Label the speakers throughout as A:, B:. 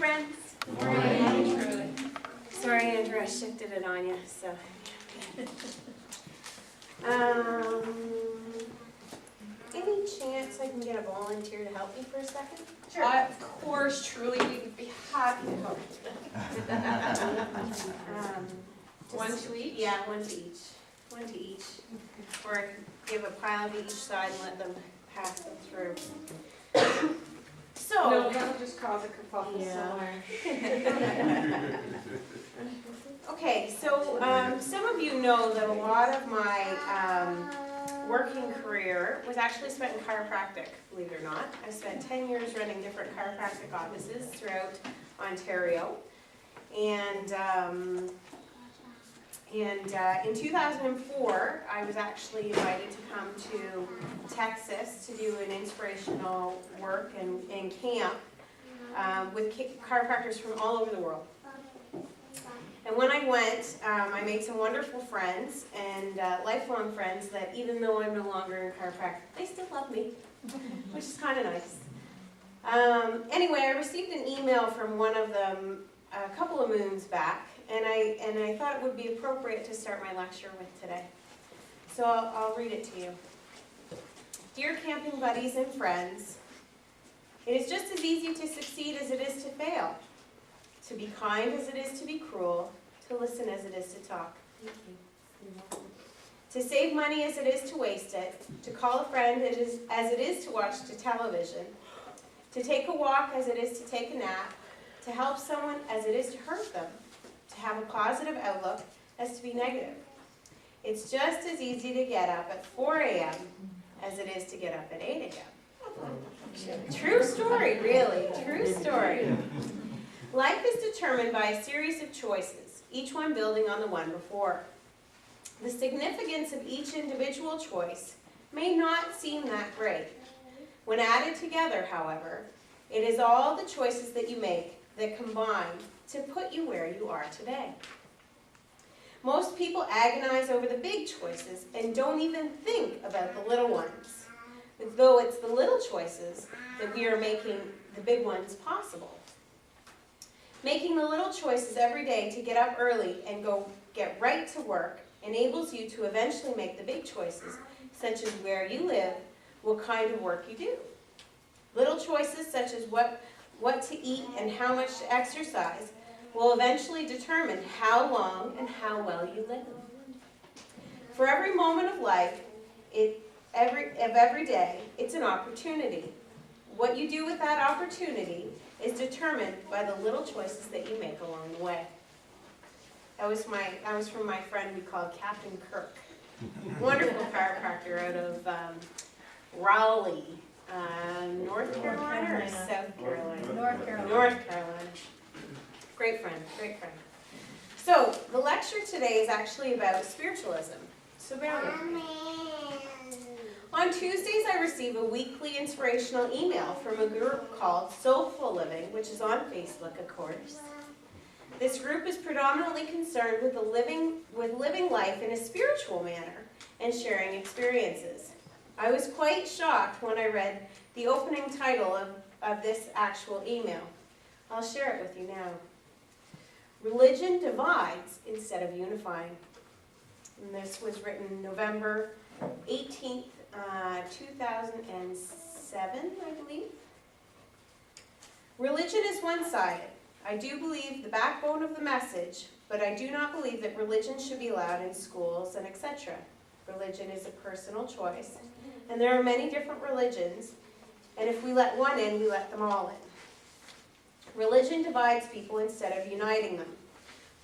A: friends.
B: Morning.
A: Sorry, Andrew, I shifted it on you, so. Any chance I can get a volunteer to help me for a second?
B: Sure. Of course, truly, we'd be happy to help you. One to each?
A: Yeah, one to each. One to each. Or I could give a pile to each side and let them pass them through. So.
B: No, that'll just cause a kerfuffle somewhere.
A: Okay, so some of you know that a lot of my working career was actually spent in chiropractic, believe it or not. I spent 10 years running different chiropractic offices throughout Ontario. And in 2004, I was actually invited to come to Texas to do an inspirational work and camp with chiropractors from all over the world. And when I went, I made some wonderful friends and lifelong friends that even though I'm no longer in chiropractic, they still love me, which is kind of nice. Anyway, I received an email from one of them a couple of moons back, and I thought it would be appropriate to start my lecture with today. So I'll read it to you. Dear camping buddies and friends, it is just as easy to succeed as it is to fail. To be kind as it is to be cruel, to listen as it is to talk. Thank you. To save money as it is to waste it, to call a friend as it is to watch the television, to take a walk as it is to take a nap, to help someone as it is to hurt them, to have a positive outlook as to be negative. It's just as easy to get up at 4 a.m. as it is to get up at 8 a.m. True story, really, true story. Life is determined by a series of choices, each one building on the one before. The significance of each individual choice may not seem that great. When added together, however, it is all the choices that you make that combine to put you where you are today. Most people agonize over the big choices and don't even think about the little ones, though it's the little choices that we are making the big ones possible. Making the little choices every day to get up early and go get right to work enables you to eventually make the big choices, such as where you live, what kind of work you do. Little choices such as what to eat and how much to exercise will eventually determine how long and how well you live. For every moment of life, every day, it's an opportunity. What you do with that opportunity is determined by the little choices that you make along the way. That was from my friend we called Captain Kirk. Wonderful chiropractor out of Raleigh, North Carolina or South Carolina?
B: North Carolina.
A: North Carolina. Great friend, great friend. So the lecture today is actually about spiritualism. So bear with me. On Tuesdays, I receive a weekly inspirational email from a group called Soulful Living, which is on Facebook, of course. This group is predominantly concerned with living life in a spiritual manner and sharing experiences. I was quite shocked when I read the opening title of this actual email. I'll share it with you now. Religion divides instead of unifying. And this was written November 18th, 2007, I believe. Religion is one-sided. I do believe the backbone of the message, but I do not believe that religion should be allowed in schools and etc. Religion is a personal choice, and there are many different religions, and if we let one in, we let them all in. Religion divides people instead of uniting them.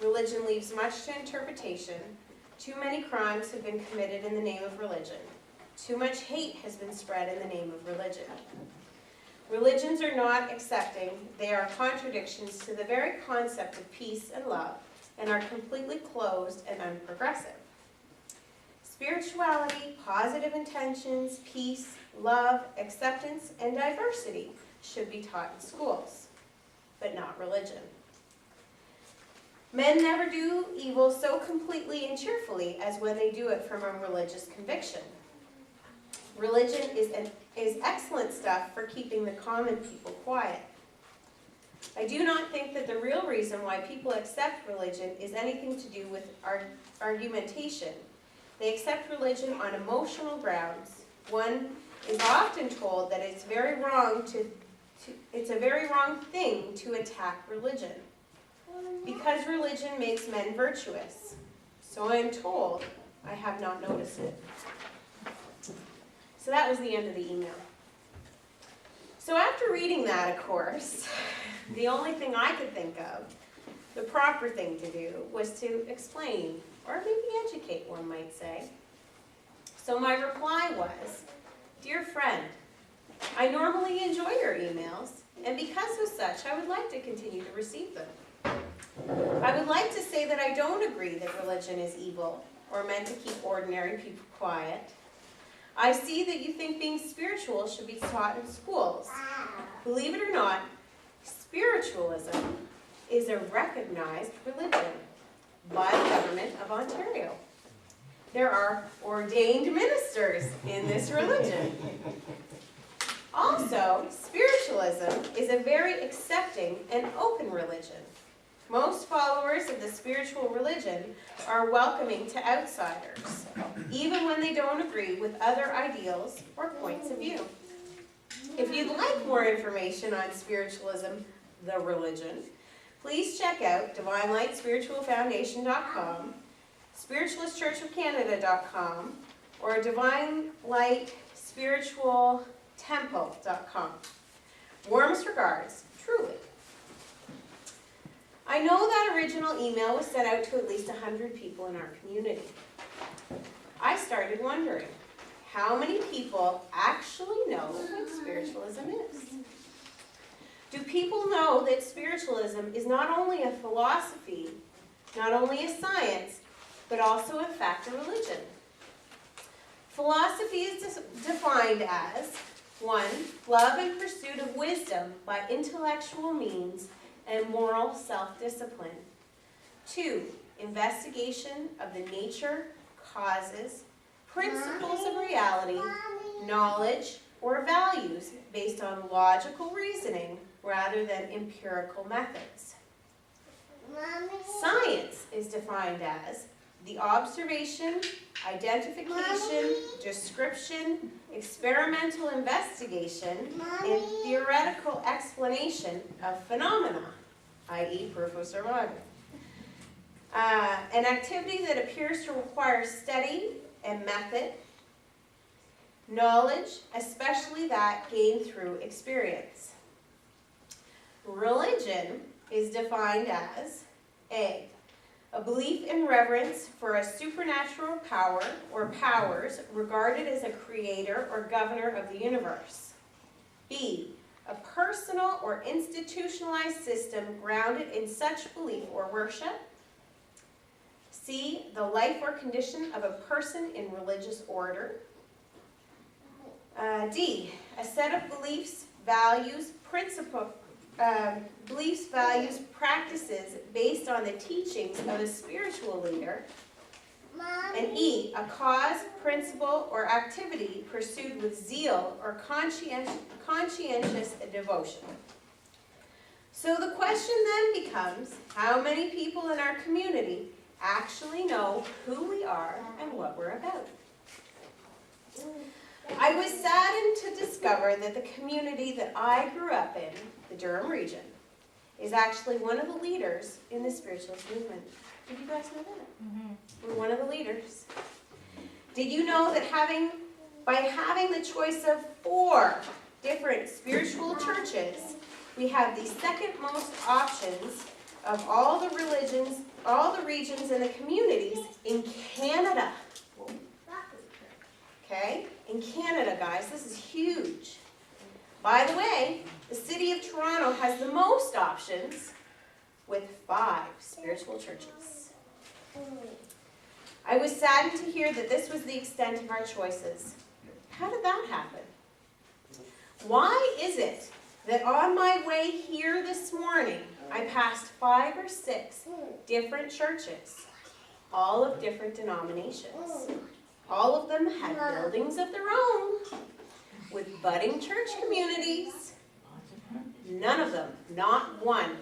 A: Religion leaves much to interpretation. Too many crimes have been committed in the name of religion. Too much hate has been spread in the name of religion. Religions are not accepting, they are contradictions to the very concept of peace and love, and are completely closed and unprogressive. Spirituality, positive intentions, peace, love, acceptance, and diversity should be taught in schools, but not religion. Men never do evil so completely and cheerfully as when they do it from a religious conviction. Religion is excellent stuff for keeping the common people quiet. I do not think that the real reason why people accept religion is anything to do with argumentation. They accept religion on emotional grounds. One is often told that it's a very wrong thing to attack religion, because religion makes men virtuous. So I am told. I have not noticed it. So that was the end of the email. So after reading that, of course, the only thing I could think of, the proper thing to do, was to explain, or maybe educate, one might say. So my reply was, "Dear friend, I normally enjoy your emails, and because of such, I would like to continue to receive them. I would like to say that I don't agree that religion is evil, or meant to keep ordinary people quiet. I see that you think being spiritual should be taught in schools. Believe it or not, spiritualism is a recognized religion by the government of Ontario. There are ordained ministers in this religion. Also, spiritualism is a very accepting and open religion. Most followers of the spiritual religion are welcoming to outsiders, even when they don't agree with other ideals or points of view. If you'd like more information on spiritualism, the religion, please check out DivineLightSpiritualFoundation.com, SpiritualistChurchOfCanada.com, or DivineLightSpiritualTemple.com. Warmest regards, truly." I know that original email was sent out to at least 100 people in our community. I started wondering, how many people actually know what spiritualism is? Do people know that spiritualism is not only a philosophy, not only a science, but also in fact a religion? Philosophy is defined as 1. Love and pursuit of wisdom by intellectual means and moral self-discipline. 2. Investigation of the nature, causes, principles of reality, knowledge, or values based on logical reasoning rather than empirical methods. Science is defined as the observation, identification, description, experimental investigation, and theoretical explanation of phenomena, i.e. proof of survival. An activity that appears to require study and method, knowledge, especially that gained through experience. Religion is defined as A. A belief in reverence for a supernatural power or powers regarded as a creator or governor of the universe. B. A personal or institutionalized system grounded in such belief or worship. C. The life or condition of a person in religious order. D. A set of beliefs, values, practices based on the teachings of a spiritual leader. And E. A cause, principle, or activity pursued with zeal or conscientious devotion. So the question then becomes, how many people in our community actually know who we are and what we're about? I was saddened to discover that the community that I grew up in, the Durham region, is actually one of the leaders in the spiritualist movement. Did you guys know that? Mm-hmm. We're one of the leaders. Did you know that by having the choice of 4 different spiritual churches, we have the second most options of all the religions, all the regions and the communities in Canada? Okay? In Canada, guys, this is huge. By the way, the city of Toronto has the most options with 5 spiritual churches. I was saddened to hear that this was the extent of our choices. How did that happen? Why is it that on my way here this morning, I passed 5 or 6 different churches, all of different denominations? All of them had buildings of their own, with budding church communities, none of them, not one,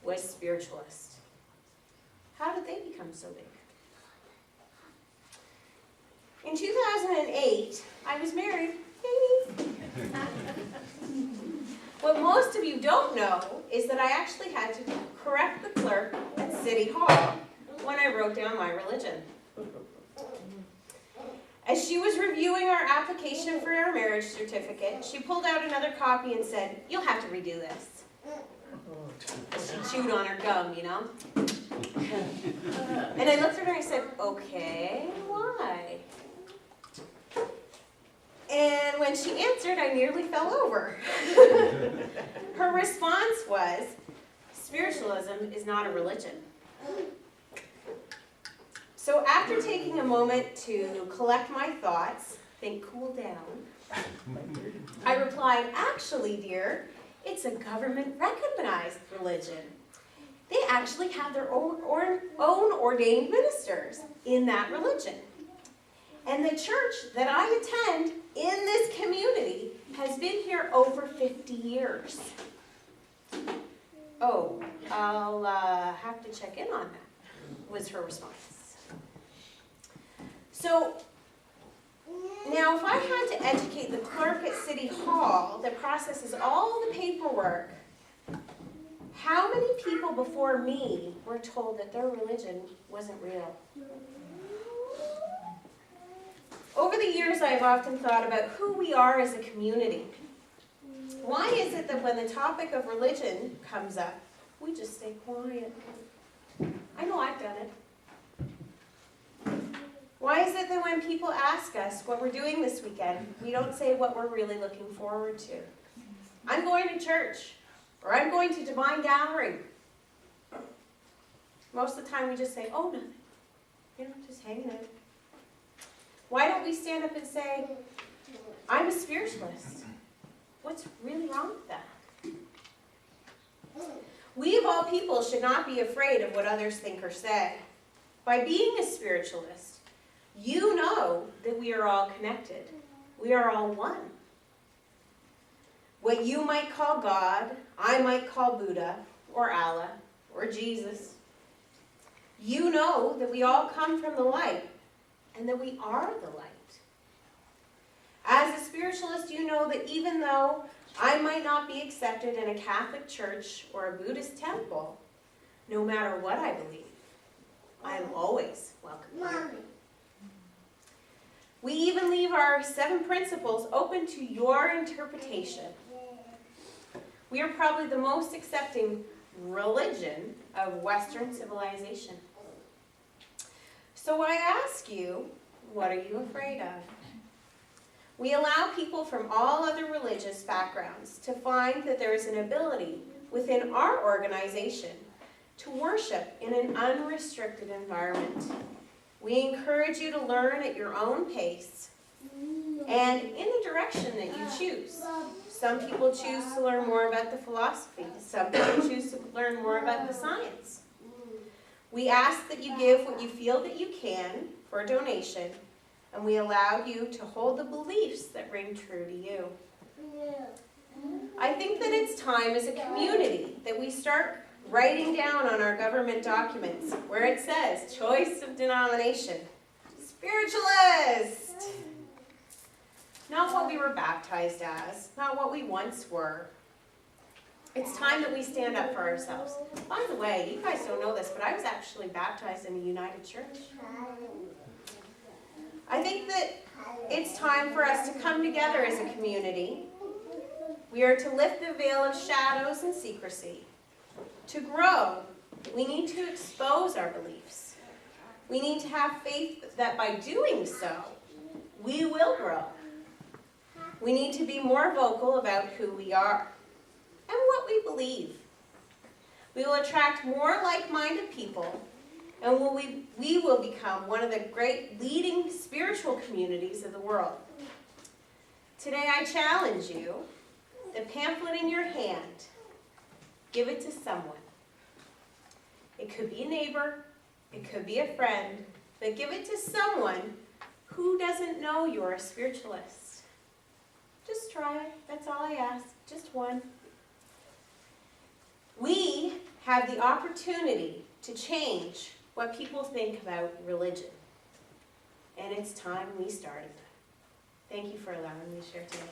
A: was spiritualist. How did they become so big? In 2008, I was married. Yay! What most of you don't know is that I actually had to correct the clerk at City Hall when I wrote down my religion. As she was reviewing our application for our marriage certificate, she pulled out another copy and said, "You'll have to redo this." She chewed on her gum, you know? And I looked at her and I said, "Okay, why?" And when she answered, I nearly fell over. Her response was, "Spiritualism is not a religion." So after taking a moment to collect my thoughts, think, cool down, I replied, "Actually, dear, it's a government-recognized religion. They actually have their own ordained ministers in that religion. And the church that I attend in this community has been here over 50 years. "Oh, I'll have to check in on that," was her response. So, now if I had to educate the clerk at City Hall that processes all the paperwork, how many people before me were told that their religion wasn't real? Over the years, I've often thought about who we are as a community. Why is it that when the topic of religion comes up, we just stay quiet? I know I've done it. Why is it that when people ask us what we're doing this weekend, we don't say what we're really looking forward to? "I'm going to church," or "I'm going to Divine Gathering." Most of the time we just say, "Oh, nothing. Just hanging out." Why don't we stand up and say, "I'm a spiritualist"? What's really wrong with that? We of all people should not be afraid of what others think or say. By being a spiritualist, you know that we are all connected. We are all one. What you might call God, I might call Buddha, or Allah, or Jesus. You know that we all come from the light, and that we are the light. As a spiritualist, you know that even though I might not be accepted in a Catholic church or a Buddhist temple, no matter what I believe, I am always welcome here. We even leave our 7 principles open to your interpretation. We are probably the most accepting religion of Western civilization. So I ask you, what are you afraid of? We allow people from all other religious backgrounds to find that there is an ability within our organization to worship in an unrestricted environment. We encourage you to learn at your own pace and in the direction that you choose. Some people choose to learn more about the philosophy. Some people choose to learn more about the science. We ask that you give what you feel that you can for a donation, and we allow you to hold the beliefs that ring true to you. I think that it's time as a community that we start writing down on our government documents where it says choice of denomination, spiritualist. Not what we were baptized as, not what we once were. It's time that we stand up for ourselves. By the way, you guys don't know this, but I was actually baptized in a United Church. I think that it's time for us to come together as a community. We are to lift the veil of shadows and secrecy. To grow, we need to expose our beliefs. We need to have faith that by doing so, we will grow. We need to be more vocal about who we are and what we believe. We will attract more like-minded people, and we will become one of the great leading spiritual communities of the world. Today I challenge you, the pamphlet in your hand, give it to someone. It could be a neighbor, it could be a friend, but give it to someone who doesn't know you're a spiritualist. Just try it, that's all I ask, just one. We have the opportunity to change what people think about religion. And it's time we started. Thank you for allowing me to share today.